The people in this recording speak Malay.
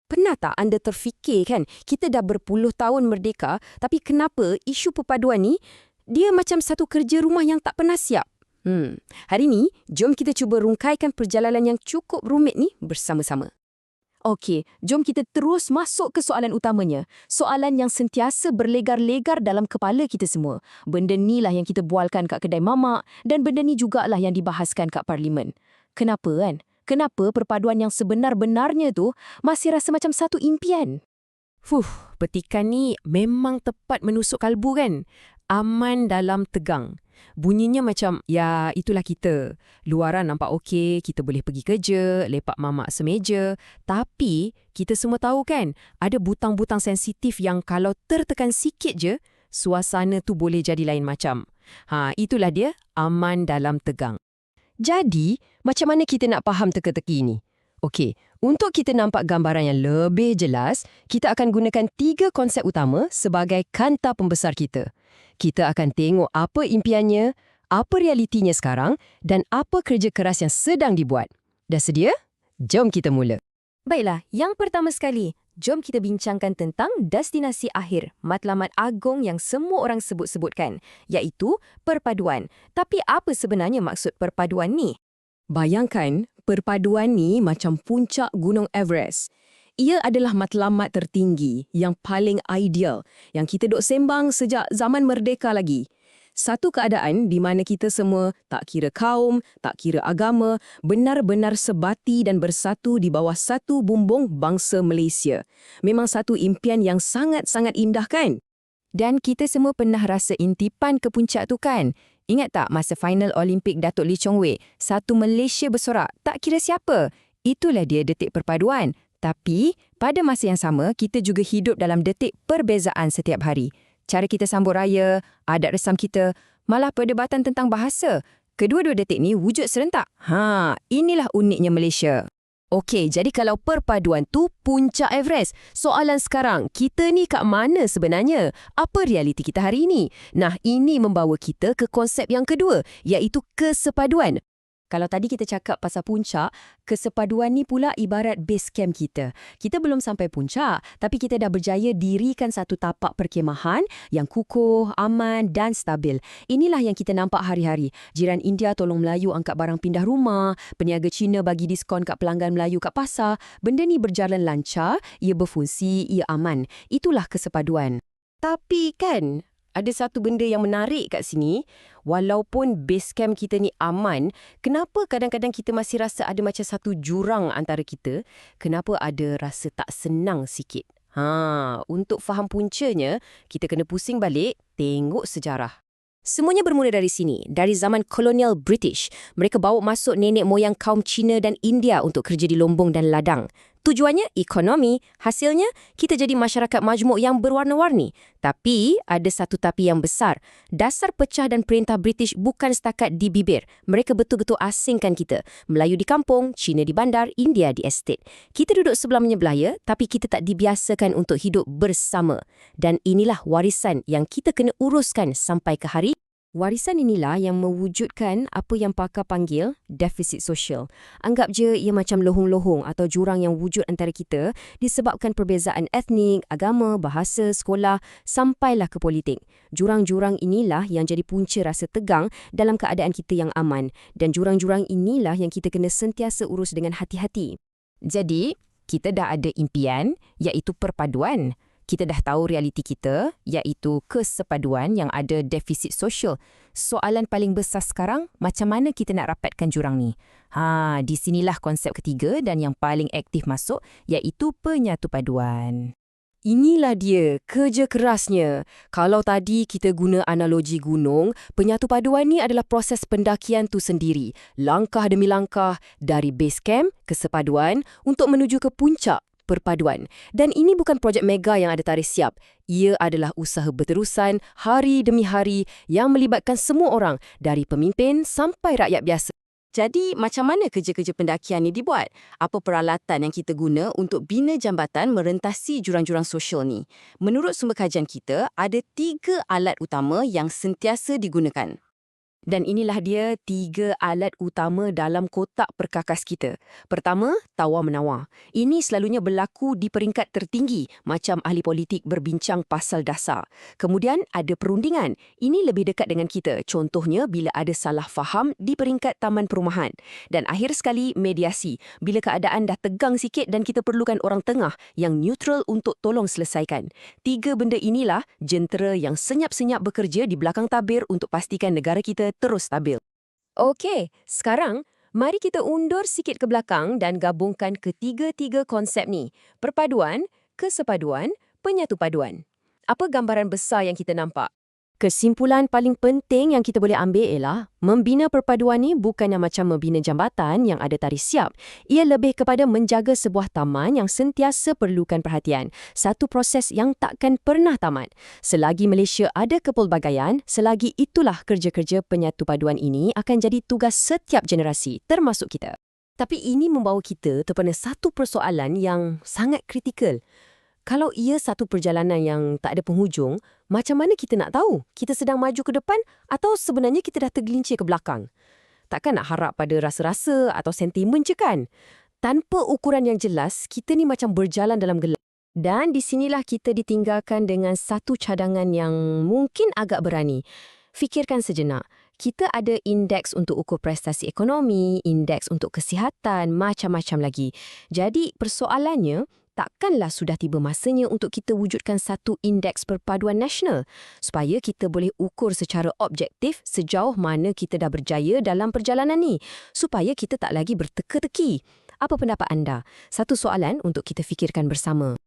Pernah tak anda terfikir kan, kita dah berpuluh tahun merdeka, tapi kenapa isu perpaduan ni, dia macam satu kerja rumah yang tak pernah siap? Hari ni, jom kita cuba rungkaikan perjalanan yang cukup rumit ni bersama-sama. Okey, jom kita terus masuk ke soalan utamanya. Soalan yang sentiasa berlegar-legar dalam kepala kita semua. Benda ni lah yang kita bualkan kat kedai mamak dan benda ni jugalah yang dibahaskan kat parlimen. Kenapa kan? Kenapa perpaduan yang sebenar-benarnya tu masih rasa macam satu impian? Petikan ni memang tepat menusuk kalbu kan? Aman dalam tegang. Bunyinya macam, ya itulah kita. Luaran nampak okey, kita boleh pergi kerja, lepak mamak semeja. Tapi, kita semua tahu kan, ada butang-butang sensitif yang kalau tertekan sikit je, suasana tu boleh jadi lain macam. Itulah dia, aman dalam tegang. Jadi, macam mana kita nak faham teka-teki ini? Okey, untuk kita nampak gambaran yang lebih jelas, kita akan gunakan 3 konsep utama sebagai kanta pembesar kita. Kita akan tengok apa impiannya, apa realitinya sekarang, dan apa kerja keras yang sedang dibuat. Dah sedia? Jom kita mula. Baiklah, yang pertama sekali, jom kita bincangkan tentang destinasi akhir, matlamat agung yang semua orang sebut-sebutkan, iaitu perpaduan. Tapi apa sebenarnya maksud perpaduan ni? Bayangkan, perpaduan ni macam puncak Gunung Everest. Ia adalah matlamat tertinggi yang paling ideal yang kita duk sembang sejak zaman merdeka lagi. Satu keadaan di mana kita semua, tak kira kaum, tak kira agama, benar-benar sebati dan bersatu di bawah satu bumbung bangsa Malaysia. Memang satu impian yang sangat-sangat indah kan? Dan kita semua pernah rasa intipan ke puncak tu kan? Ingat tak masa final Olimpik Datuk Lee Chong Wei, satu Malaysia bersorak, tak kira siapa. Itulah dia detik perpaduan. Tapi, pada masa yang sama, kita juga hidup dalam detik perbezaan setiap hari. Cara kita sambut raya, adat resam kita, malah perdebatan tentang bahasa. Kedua-dua detik ni wujud serentak. Inilah uniknya Malaysia. Okey, jadi kalau perpaduan tu puncak Everest, soalan sekarang, kita ni kat mana sebenarnya? Apa realiti kita hari ini? Nah, ini membawa kita ke konsep yang kedua, iaitu kesepaduan. Kalau tadi kita cakap pasal puncak, kesepaduan ni pula ibarat base camp kita. Kita belum sampai puncak, tapi kita dah berjaya dirikan satu tapak perkemahan yang kukuh, aman dan stabil. Inilah yang kita nampak hari-hari. Jiran India tolong Melayu angkat barang pindah rumah, peniaga Cina bagi diskon kat pelanggan Melayu kat pasar. Benda ni berjalan lancar, ia berfungsi, ia aman. Itulah kesepaduan. Tapi kan, ada satu benda yang menarik kat sini. Walaupun base camp kita ni aman, kenapa kadang-kadang kita masih rasa ada macam satu jurang antara kita? Kenapa ada rasa tak senang sikit? Untuk faham puncanya, kita kena pusing balik, tengok sejarah. Semuanya bermula dari sini, dari zaman kolonial British. Mereka bawa masuk nenek moyang kaum Cina dan India untuk kerja di lombong dan ladang. Tujuannya ekonomi, hasilnya kita jadi masyarakat majmuk yang berwarna-warni. Tapi ada satu tapi yang besar. Dasar pecah dan perintah British bukan setakat di bibir. Mereka betul-betul asingkan kita. Melayu di kampung, Cina di bandar, India di estate. Kita duduk sebelah menyebelaya, tapi kita tak dibiasakan untuk hidup bersama. Dan inilah warisan yang kita kena uruskan sampai ke hari. Warisan inilah yang mewujudkan apa yang pakar panggil defisit sosial. Anggap je ia macam lohong-lohong atau jurang yang wujud antara kita disebabkan perbezaan etnik, agama, bahasa, sekolah, sampailah ke politik. Jurang-jurang inilah yang jadi punca rasa tegang dalam keadaan kita yang aman. Dan jurang-jurang inilah yang kita kena sentiasa urus dengan hati-hati. Jadi, kita dah ada impian, iaitu perpaduan. Kita dah tahu realiti kita, iaitu kesepaduan yang ada defisit sosial. Soalan paling besar sekarang, macam mana kita nak rapatkan jurang ni? Di sinilah konsep ketiga dan yang paling aktif masuk, iaitu penyatupaduan. Inilah dia, kerja kerasnya. Kalau tadi kita guna analogi gunung, penyatupaduan ni adalah proses pendakian tu sendiri. Langkah demi langkah, dari base camp, kesepaduan, untuk menuju ke puncak. Perpaduan. Dan ini bukan projek mega yang ada tarikh siap. Ia adalah usaha berterusan, hari demi hari yang melibatkan semua orang, dari pemimpin sampai rakyat biasa. Jadi, macam mana kerja-kerja pendakian ini dibuat? Apa peralatan yang kita guna untuk bina jambatan merentasi jurang-jurang sosial ni? Menurut sumber kajian kita, ada 3 alat utama yang sentiasa digunakan. Dan inilah dia 3 alat utama dalam kotak perkakas kita. Pertama, tawar-menawar. Ini selalunya berlaku di peringkat tertinggi macam ahli politik berbincang pasal dasar. Kemudian ada perundingan. Ini lebih dekat dengan kita. Contohnya bila ada salah faham di peringkat taman perumahan. Dan akhir sekali, mediasi. Bila keadaan dah tegang sikit dan kita perlukan orang tengah yang neutral untuk tolong selesaikan. 3 benda inilah jentera yang senyap-senyap bekerja di belakang tabir untuk pastikan negara kita terus stabil. Okey, sekarang mari kita undur sikit ke belakang dan gabungkan ketiga-tiga konsep ni. Perpaduan, kesepaduan, penyatu paduan. Apa gambaran besar yang kita nampak? Kesimpulan paling penting yang kita boleh ambil ialah membina perpaduan ni bukannya macam membina jambatan yang ada tarikh siap. Ia lebih kepada menjaga sebuah taman yang sentiasa perlukan perhatian. Satu proses yang takkan pernah tamat. Selagi Malaysia ada kepelbagaian, selagi itulah kerja-kerja penyatu paduan ini akan jadi tugas setiap generasi, termasuk kita. Tapi ini membawa kita kepada satu persoalan yang sangat kritikal. Kalau ia satu perjalanan yang tak ada penghujung, macam mana kita nak tahu kita sedang maju ke depan atau sebenarnya kita dah tergelincir ke belakang? Takkan nak harap pada rasa-rasa atau sentimen je kan? Tanpa ukuran yang jelas, kita ni macam berjalan dalam gelap. Dan di sinilah kita ditinggalkan dengan satu cadangan yang mungkin agak berani. Fikirkan sejenak. Kita ada indeks untuk ukur prestasi ekonomi, indeks untuk kesihatan, macam-macam lagi. Jadi persoalannya, takkanlah sudah tiba masanya untuk kita wujudkan satu indeks perpaduan nasional supaya kita boleh ukur secara objektif sejauh mana kita dah berjaya dalam perjalanan ni, supaya kita tak lagi berteka-teki. Apa pendapat anda? Satu soalan untuk kita fikirkan bersama.